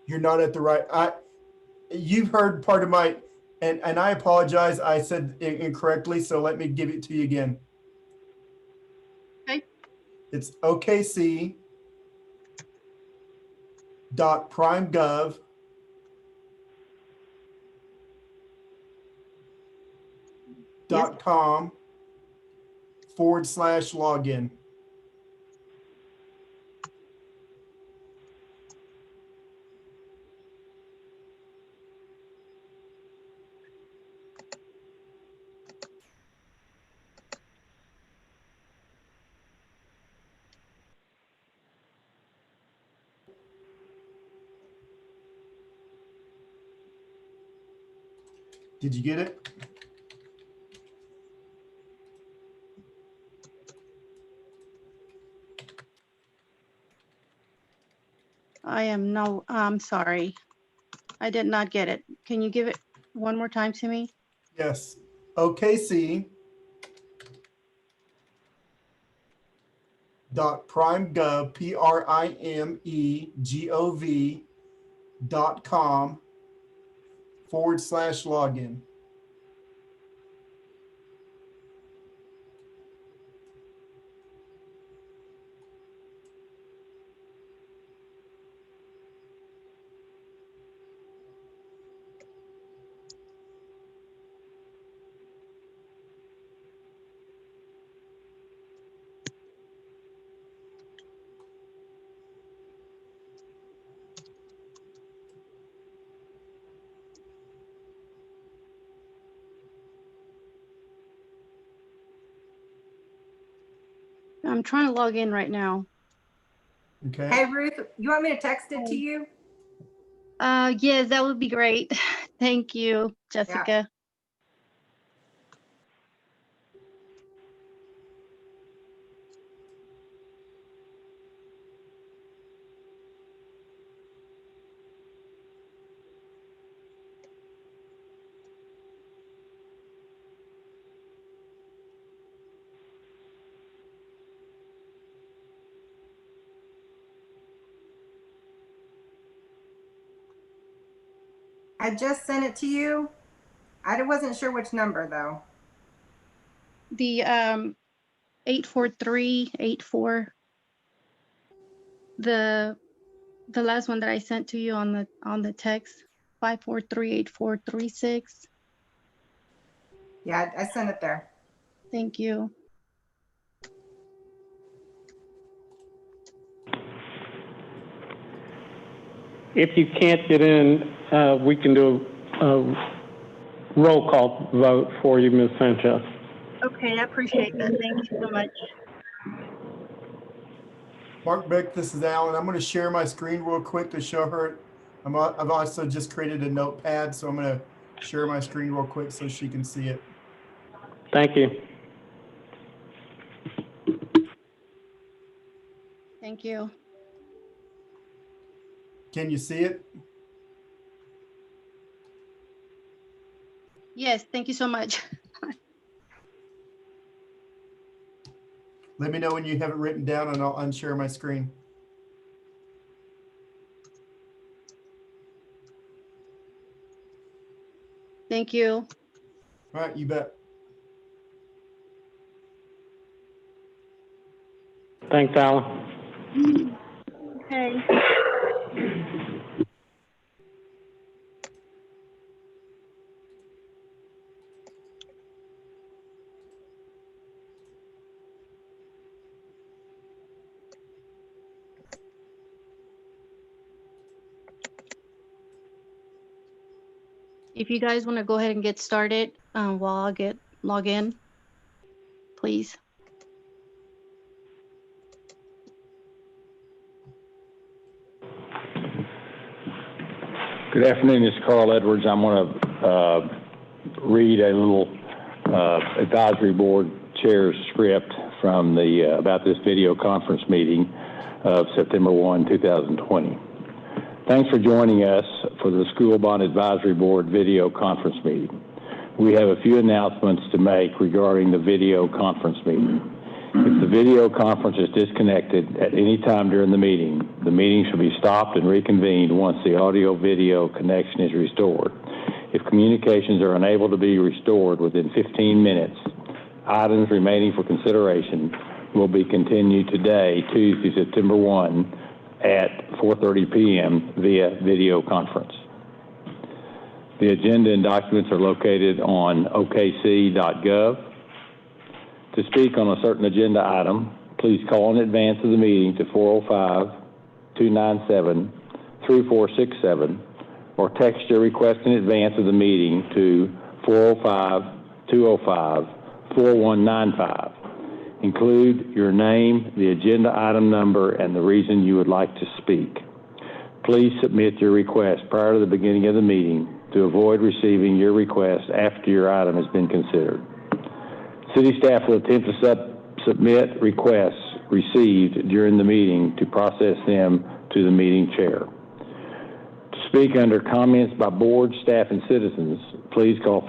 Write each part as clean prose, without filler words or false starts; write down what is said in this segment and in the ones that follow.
You're not at the right. You've heard part of my, and I apologize. I said it incorrectly, so let me give it to you again. Okay. It's OKC .primegov .com /login. Did you get it? I'm sorry. I did not get it. Can you give it one more time to me? Yes. OKC .primegov .com /login. I'm trying to log in right now. Okay. Hey, Ruth, you want me to text it to you? Yes, that would be great. Thank you, Jessica. Yeah. I just sent it to you. I wasn't sure which number though. The 84384. The last one that I sent to you on the text, 5438436. Yeah, I sent it there. Thank you. If you can't get in, we can do a roll call vote for you, Ms. Sanchez. Okay, I appreciate that. Thank you so much. Mark Beck, this is Alan. I'm going to share my screen real quick to show her. I've also just created a notepad, so I'm going to share my screen real quick so she can see it. Thank you. Thank you. Can you see it? Yes, thank you so much. Let me know when you have it written down and I'll unshare my screen. Thank you. All right, you bet. Thanks, Alan. Okay. If you guys want to go ahead and get started while I log in, please. Good afternoon, this is Carl Edwards. I'm going to read a little advisory board chair's script from the about this video conference meeting of September 1, 2020. Thanks for joining us for the School Bond Advisory Board video conference meeting. We have a few announcements to make regarding the video conference meeting. If the video conference is disconnected at any time during the meeting shall be stopped and reconvened once the audio-video connection is restored. If communications are unable to be restored within 15 minutes, items remaining for consideration will be continued today, Tuesday, September 1, at 4:30 p.m. via video conference. The agenda and documents are located on okc.gov. To speak on a certain agenda item, please call in advance of the meeting to 405-297-3467 or text your request in advance of the meeting to 405-205-4195. Include your name, the agenda item number, and the reason you would like to speak. Please submit your request prior to the beginning of the meeting to avoid receiving your request after your item has been considered. City staff will attempt to submit requests received during the meeting to process them to the meeting chair. To speak under comments by board, staff, and citizens, please call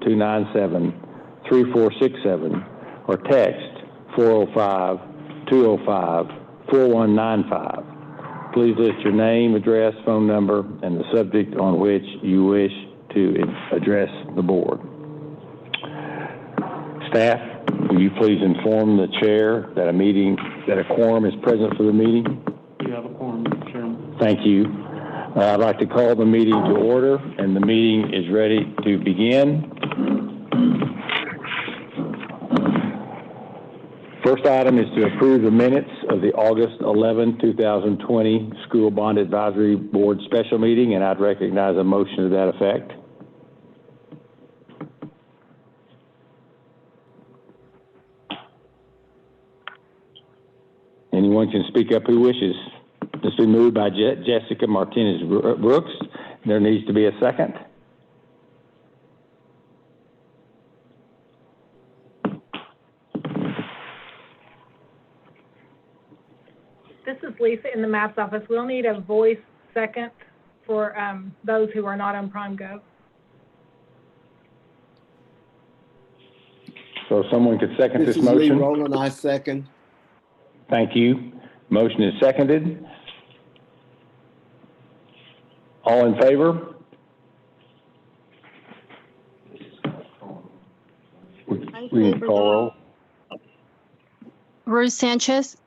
405-297-3467 or text 405-205-4195. Please list your name, address, phone number, and the subject on which you wish to address the board. Staff, will you please inform the chair that a quorum is present for the meeting? You have a quorum, Mr. Chairman. Thank you. I'd like to call the meeting to order, and the meeting is ready to begin. First item is to approve the minutes of the August 11, 2020 School Bond Advisory Board special meeting, and I'd recognize a motion to that effect. Anyone can speak up who wishes. This has been moved by Jessica Martinez Brooks. There needs to be a second. This is Lisa in the MAPS office. We'll need a voice second for those who are not on PrimeGov. So someone could second this motion? This is Lee Rowland, I second. Thank you. Motion is seconded. All in favor? We can call roll. Ruth Sanchez.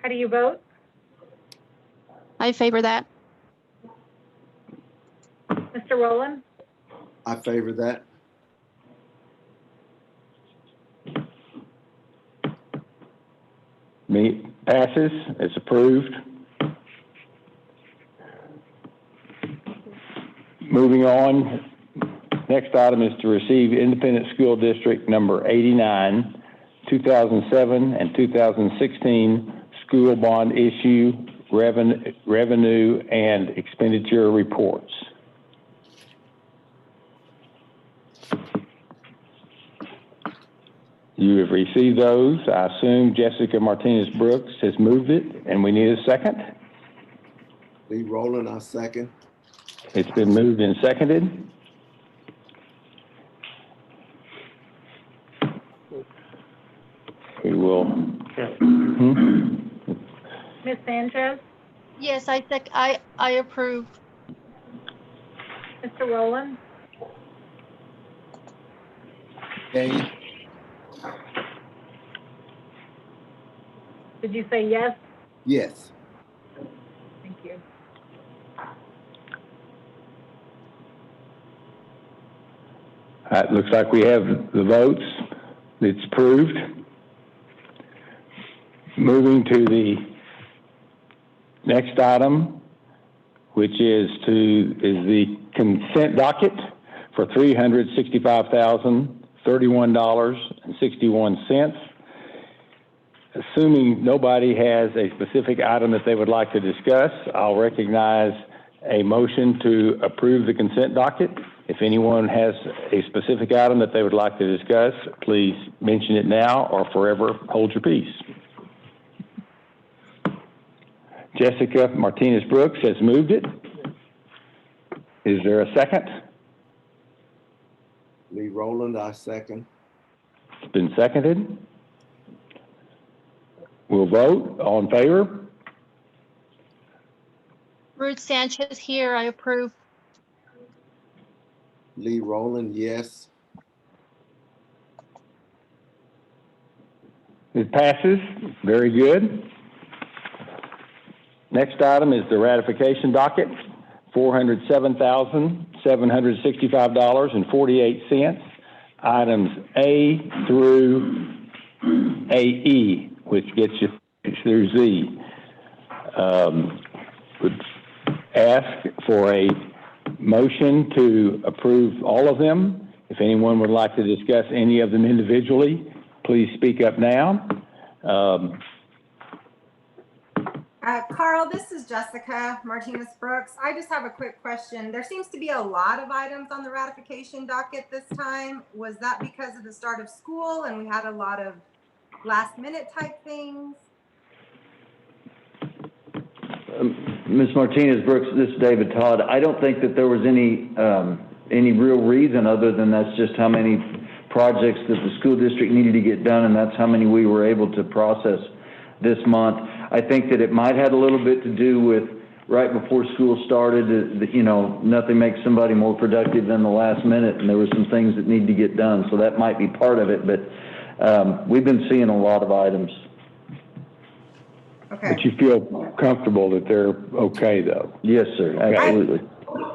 How do you vote? I favor that. Mr. Rowland? I favor that. Passes. It's approved. Moving on. Next item is to receive Independent School District number 89, 2007 and 2016 school bond issue, revenue and expenditure reports. You have received those. I assume Jessica Martinez Brooks has moved it, and we need a second. Lee Rowland, I second. It's been moved and seconded. We will. Ms. Sanchez? Yes, I approve. Mr. Rowland? Dane, Did you say yes? yes. Thank you. It looks like we have the votes. It's approved. Moving to the next item, which is the consent docket for $365,031.61. Assuming nobody has a specific item that they would like to discuss, I'll recognize a motion to approve the consent docket. If anyone has a specific item that they would like to discuss, please mention it now or forever hold your peace. Jessica Martinez Brooks has moved it. Is there a second? Lee Rowland, I second. been seconded. We'll vote. All in favor? Ruth Sanchez here, I approve. Lee Rowland, yes. It passes. Very good. Next item is the ratification docket, $407,765.48. Items A through AE, which gets you through Z. Would ask for a motion to approve all of them. If anyone would like to discuss any of them individually, please speak up now. Carl, this is Jessica Martinez Brooks. I just have a quick question. There seems to be a lot of items on the ratification docket this time. Was that because of the start of school and we had a lot of last minute type things? Ms. Martinez Brooks, this is David Todd. I don't think that there was any real reason other than that's just how many projects that the school district needed to get done, and that's how many we were able to process this month. I think that it might have a little bit to do with right before school started, you know, nothing makes somebody more productive than the last minute, and there were some things that need to get done, so that might be part of it, but we've been seeing a lot of items. Okay. But you feel comfortable that they're okay, though? Yes, sir, absolutely.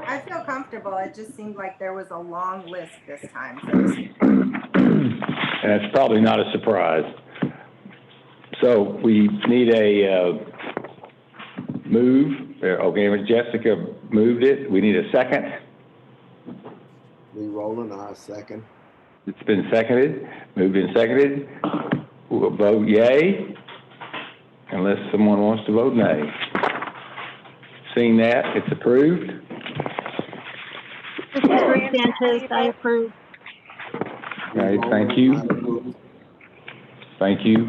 I feel comfortable. It just seemed like there was a long list this time. And it's probably not a surprise. So we need a move. Okay, Jessica moved it. We need a second. Lee Rowland, I second. It's been seconded. Moved and seconded. We'll vote yay, unless someone wants to vote nay. Seeing that, it's approved. This is Ruth Sanchez, I approve. Okay, thank you. Thank you.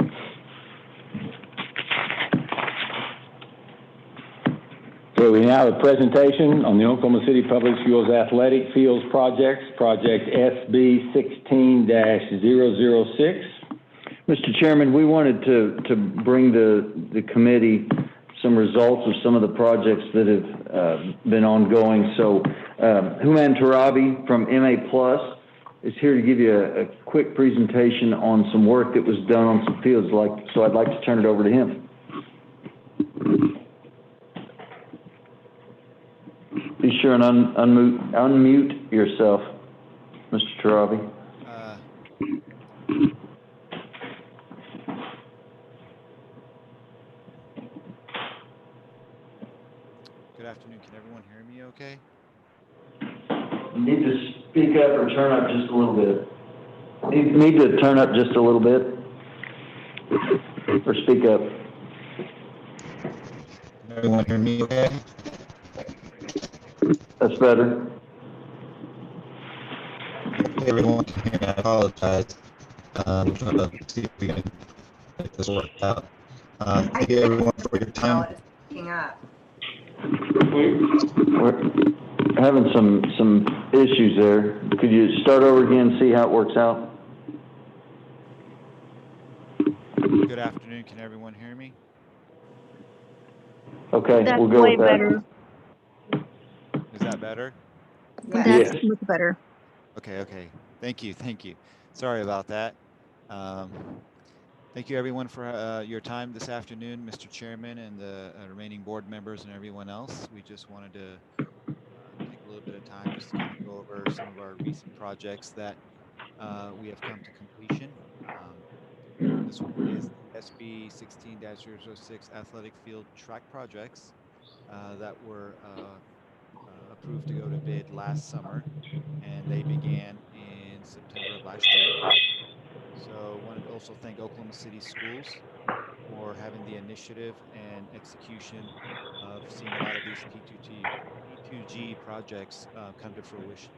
So we now have a presentation on the Oklahoma City Public Schools Athletic Fields Projects, Project SB 16-006. Mr. Chairman, we wanted to bring the committee some results of some of the projects that have been ongoing. So Human Tarabi from MA Plus is here to give you a quick presentation on some work that was done on some fields. So I'd like to turn it over to him. Be sure and unmute yourself, Mr. Tarabi. Good afternoon. Can everyone hear me okay? You need to speak up or turn up just a little bit. You need to turn up just a little bit or speak up. Can everyone hear me okay? That's better. Hey, everyone can hear me. I apologize. I'm trying to see if we can make this work out. Thank you everyone for your time. It's picking up. We're having some issues there. Could you start over again and see how it works out? Good afternoon. Can everyone hear me? Okay, That's we'll go way with that. better. Is that better? Yes. That's Yes. much better. Okay. Thank you. Sorry about that. Thank you everyone for your time this afternoon, Mr. Chairman and the remaining board members and everyone else. We just wanted to take a little bit of time just to kind of go over some of our recent projects that we have come to completion. This one is SB 16-006 athletic field track projects that were approved to go to bid last summer, and they began in September of last year. So I wanted to also thank Oklahoma City Schools for having the initiative and execution of seeing a lot of these P2G projects come to fruition.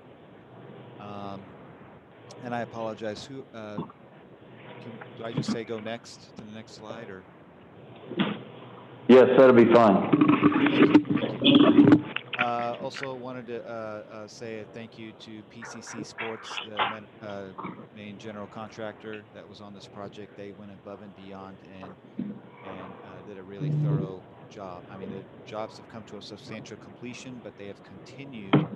And I apologize, do I just say go next to the next slide, or? Yes, that'll be fine. Thank you. Also wanted to say a thank you to PCC Sports, the main general contractor that was on this project. They went above and beyond and did a really thorough job. I mean, the jobs have come to a substantial completion, but they have continued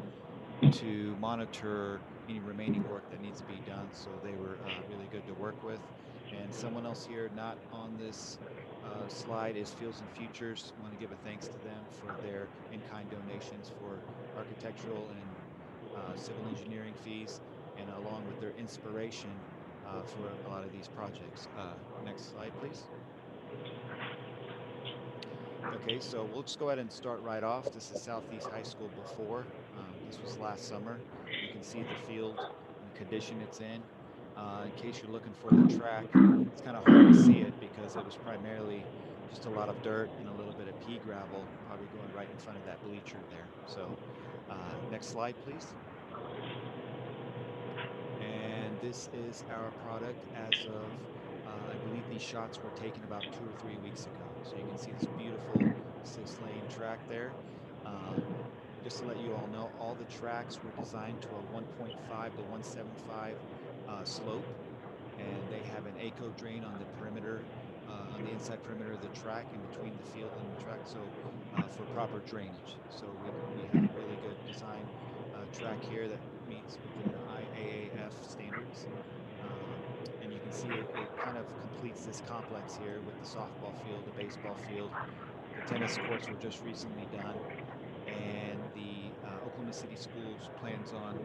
to monitor any remaining work that needs to be done. So they were really good to work with. And someone else here, not on this slide, is Fields and Futures. I want to give a thanks to them for their in-kind donations for architectural and civil engineering fees, and along with their inspiration for a lot of these projects. Next slide, please. Okay, so we'll just go ahead and start right off. This is Southeast High School before. This was last summer. You can see the field and the condition it's in. In case you're looking for the track, it's kind of hard to see it because it was primarily just a lot of dirt and a little bit of pea gravel, probably going right in front of that bleacher there. So next slide, please. And this is our product as of I believe these shots were taken about 2 or 3 weeks ago. So you can see this beautiful 6-lane track there. Just to let you all know, all the tracks were designed to a 1.5 to 175 slope, and they have an ACO drain on the perimeter, on the inside perimeter of the track, in between the field and the track, so for proper drainage. So we have a really good design track here that meets within the IAAF standards. And you can see it kind of completes this complex here with the softball field, the baseball field. The tennis courts were just recently done, and the Oklahoma City Schools plans on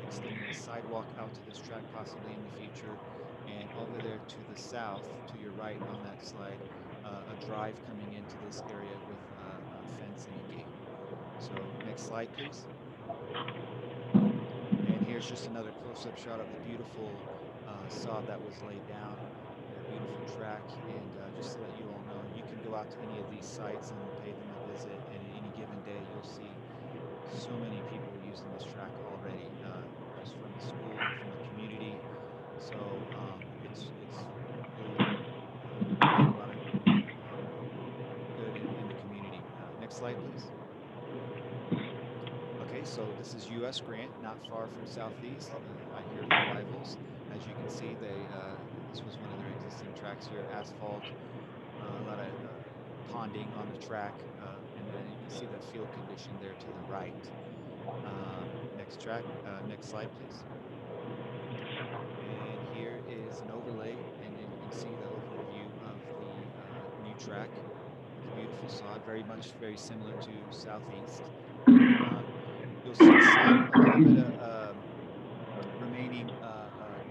extending a sidewalk out to this track possibly in the future. And over there to the south, to your right on that slide, a drive coming into this area with a fence and a gate. So next slide, please. And here's just another close-up shot of the beautiful sod that was laid down, a beautiful track. And just to let you all know, you can go out to any of these sites and pay them a visit, and any given day you'll see so many people using this track already, just from the school and from the community. So it's really done a lot of good in the community. Next slide, please. Okay, so this is U.S. Grant, not far from Southeast. I hear the rivals. As you can see, this was one of their existing tracks here, asphalt, a lot of ponding on the track, and then you can see that field condition there to the right. Next slide, please. And here is an overlay, and then you can see the overview of the new track with the beautiful sod, very similar to Southeast. You'll see a little bit of remaining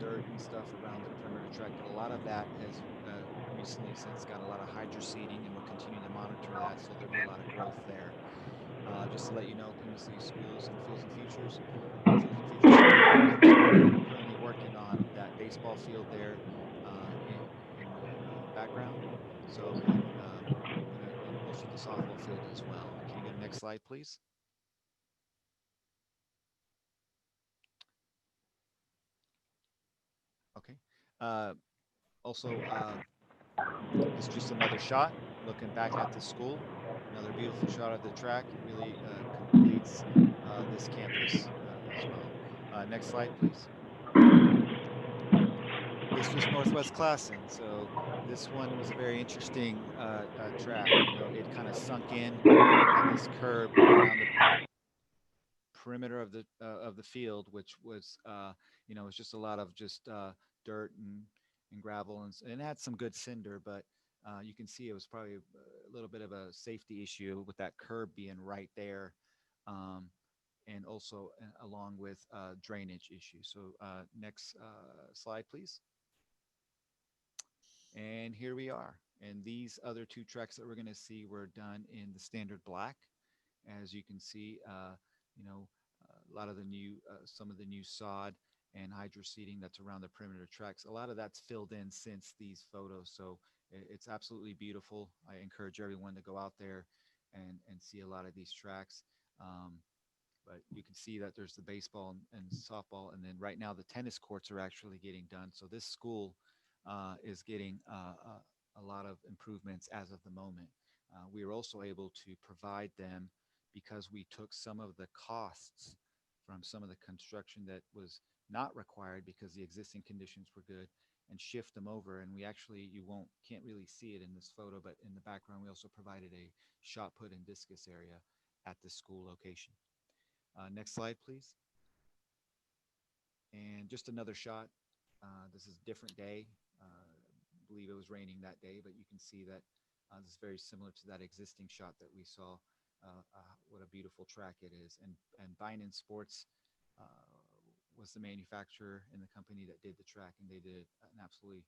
dirt and stuff around the perimeter track, but a lot of that has recently since got a lot of hydro seeding, and we'll continue to monitor that, so there'll be a lot of growth there. Just to let you know, Oklahoma City Schools and Fields and Futures are currently working on that baseball field there in the background. So, and also the softball field as well. Can you go to the next slide, please? Okay. Also, it's just another shot looking back at the school. Another beautiful shot of the track. It really completes this campus as well. Next slide, please. This was Northwest Classen. So this one was a very interesting track. You know, it kind of sunk in on this curb around the perimeter of the field, which was you know, it's just a lot of just dirt and gravel, and it had some good cinder, but you can see it was probably a little bit of a safety issue with that curb being right there, and also along with drainage issues. So next slide, please. And here we are. And these other two tracks that we're going to see were done in the standard black. As you can see, you know, a lot of the new, some of the new sod and hydro seeding that's around the perimeter tracks. A lot of that's filled in since these photos. So it's absolutely beautiful. I encourage everyone to go out there and see a lot of these tracks. But you can see that there's the baseball and softball. And then right now the tennis courts are actually getting done. So this school is getting a lot of improvements as of the moment. We are also able to provide them, because we took some of the costs from some of the construction that was not required because the existing conditions were good, and shift them over. And we actually, can't really see it in this photo, but in the background, we also provided a shot put and discus area at the school location. Next slide, please. And just another shot. This is a different day. I believe it was raining that day, but you can see that this is very similar to that existing shot that we saw. What a beautiful track it is. And Binen Sports was the manufacturer and the company that did the track, and they did an absolutely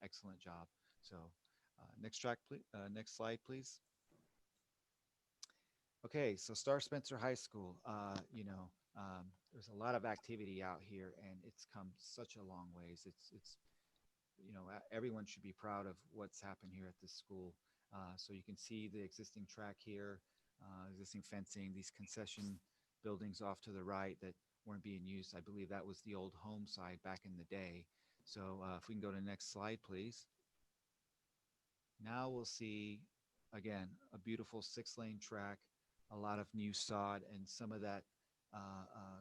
excellent job. So next slide, please. Okay, so Star Spencer High School, there's a lot of activity out here, and it's come such a long ways. It's everyone should be proud of what's happened here at this school. So you can see the existing track here, existing fencing, these concession buildings off to the right that weren't being used. I believe that was the old home side back in the day. So if we can go to the next slide, please. Now we'll see, again, a beautiful 6-lane track, a lot of new sod, and some of that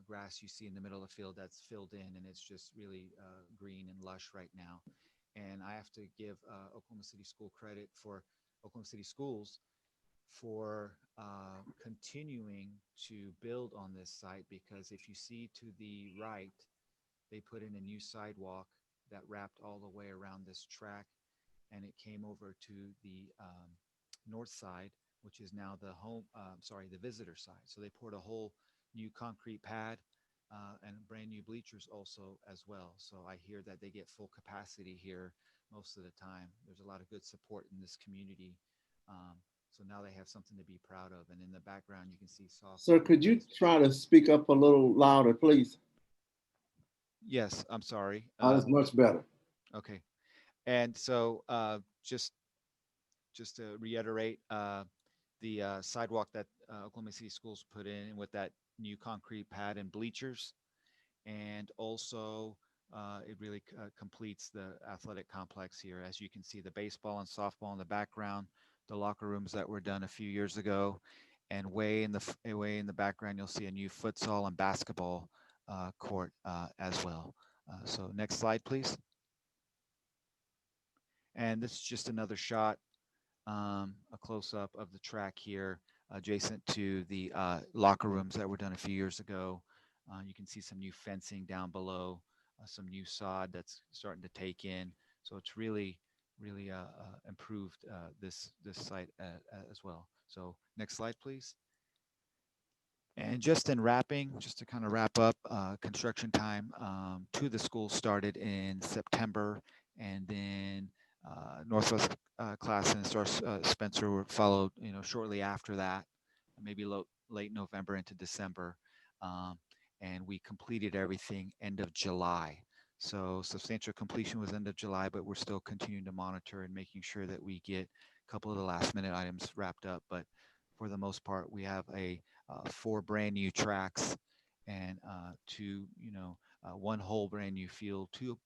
grass you see in the middle of the field that's filled in, and it's just really green and lush right now. And I have to give Oklahoma City Schools for continuing to build on this site, because if you see to the right, they put in a new sidewalk that wrapped all the way around this track, and it came over to the north side, which is now the visitor side. So they poured a whole new concrete pad and brand new bleachers also as well. So I hear that they get full capacity here most of the time. There's a lot of good support in this community. So now they have something to be proud of. And in the background, you can see soft. Sir, could you try to speak up a little louder, please? Yes, I'm sorry. That's much better. Okay. And so just to reiterate, the sidewalk that Oklahoma City Schools put in with that new concrete pad and bleachers, and also it really completes the athletic complex here. As you can see, the baseball and softball in the background, the locker rooms that were done a few years ago, and way in the background, you'll see a new futsal and basketball court as well. So next slide, please. And this is just another shot, a close-up of the track here, adjacent to the locker rooms that were done a few years ago. You can see some new fencing down below, some new sod that's starting to take in. So it's really improved this site as well. So next slide, please. And just in wrapping, just to kind of wrap up, construction time to the school started in September, and then Northwest Classen and Star Spencer were followed, shortly after that, maybe late November into December, and we completed everything end of July. So substantial completion was end of July, but we're still continuing to monitor and making sure that we get a couple of the last minute items wrapped up. But for the most part, we have 4 brand new tracks and one whole brand new field, 2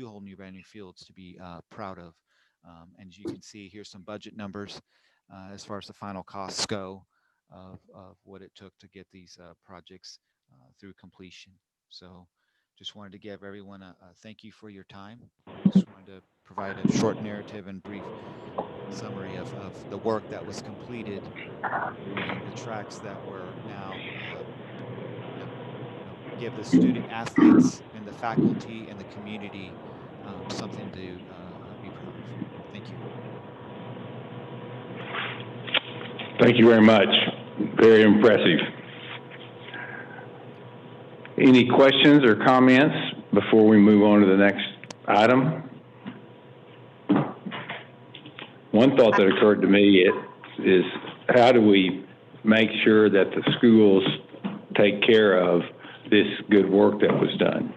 whole new brand new fields to be proud of. And as you can see, here's some budget numbers as far as the final costs go of what it took to get these projects through completion. So just wanted to give everyone a thank you for your time. Just wanted to provide a short narrative and brief summary of the work that was completed and the tracks that were now give the student athletes and the faculty and the community something to be proud of. Thank you. Thank you very much. Very impressive. Any questions or comments before we move on to the next item? One thought that occurred to me is how do we make sure that the schools take care of this good work that was done?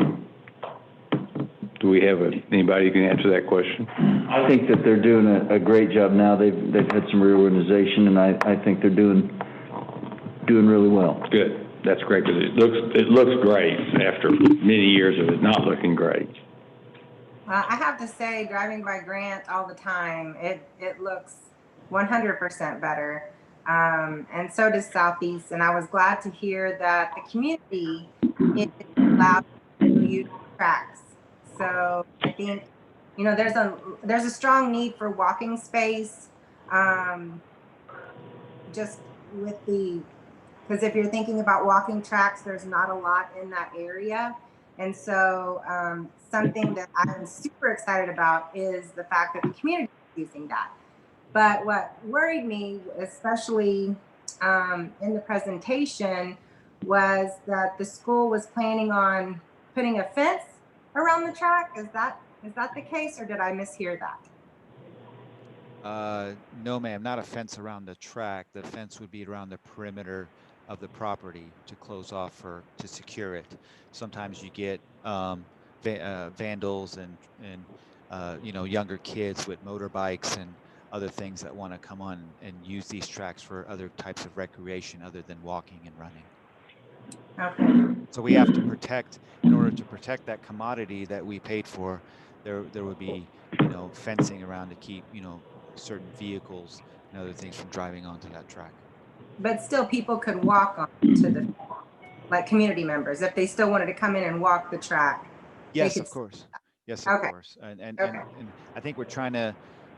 Do we have anybody who can answer that question? I think that they're doing a great job now. They've had some reorganization, and I think they're doing really well. Good. That's great, because it looks great after many years of it not looking great. I have to say, driving by Grant all the time, it looks 100% better. And so does Southeast. And I was glad to hear that the community is allowed to use tracks. So I think, there's a strong need for walking space. Just with because if you're thinking about walking tracks, there's not a lot in that area. And so something that I'm super excited about is the fact that the community is using that. But what worried me, especially in the presentation, was that the school was planning on putting a fence around the track. Is that the case, or did I mishear that? No, ma'am, not a fence around the track. The fence would be around the perimeter of the property to close off or to secure it. Sometimes you get vandals and younger kids with motorbikes and other things that want to come on and use these tracks for other types of recreation other than walking and running. Okay. So we have to protect, in order to protect that commodity that we paid for, there would be, fencing around to keep, certain vehicles and other things from driving onto that track. But still, people could walk on to like community members, if they still wanted to come in and walk the track. Yes, of course. Yes, of Okay. course. And I think we're trying to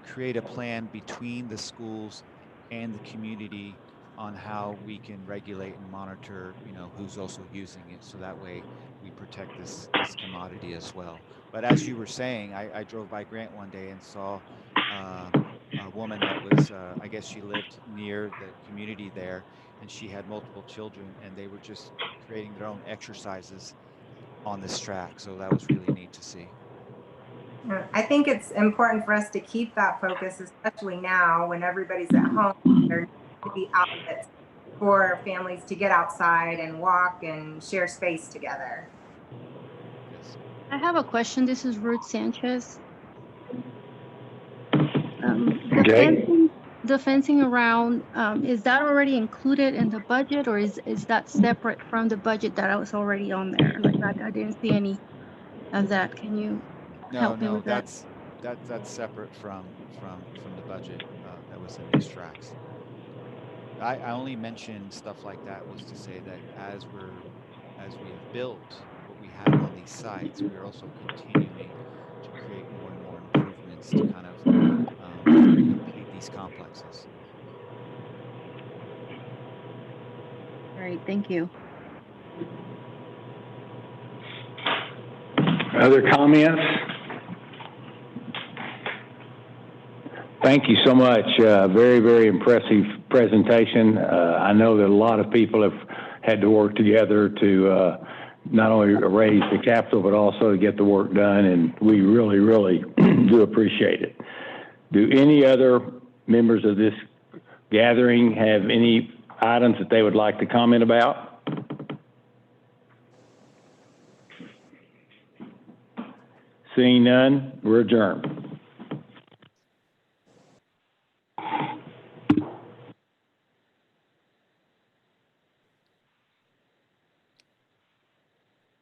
create a plan between the schools and the community on how we can regulate and monitor, who's also using it. So that way we protect this commodity as well. But as you were saying, I drove by Grant one day and saw a woman that was, I guess she lived near the community there, and she had multiple children, and they were just creating their own exercises on this track. So that was really neat to see. I think it's important for us to keep that focus, especially now when everybody's at home. There needs to be outlets for families to get outside and walk and share space together. Yes. I have a question. This is Ruth Sanchez. The fencing around, is that already included in the budget, or is that separate from the budget that was already on there? Like I didn't see any of that. Can you help me with that? That's separate from the budget that was in these tracks. I only mentioned stuff like that was to say that as we have built what we have on these sites, we are also continuing to create more and more improvements to kind of complete these complexes. All right, thank you. Other comments? Thank you so much. Very, very impressive presentation. I know that a lot of people have had to work together to not only raise the capital, but also to get the work done, and we really, really do appreciate it. Do any other members of this gathering have any items that they would like to comment about? Seeing none, we're adjourned.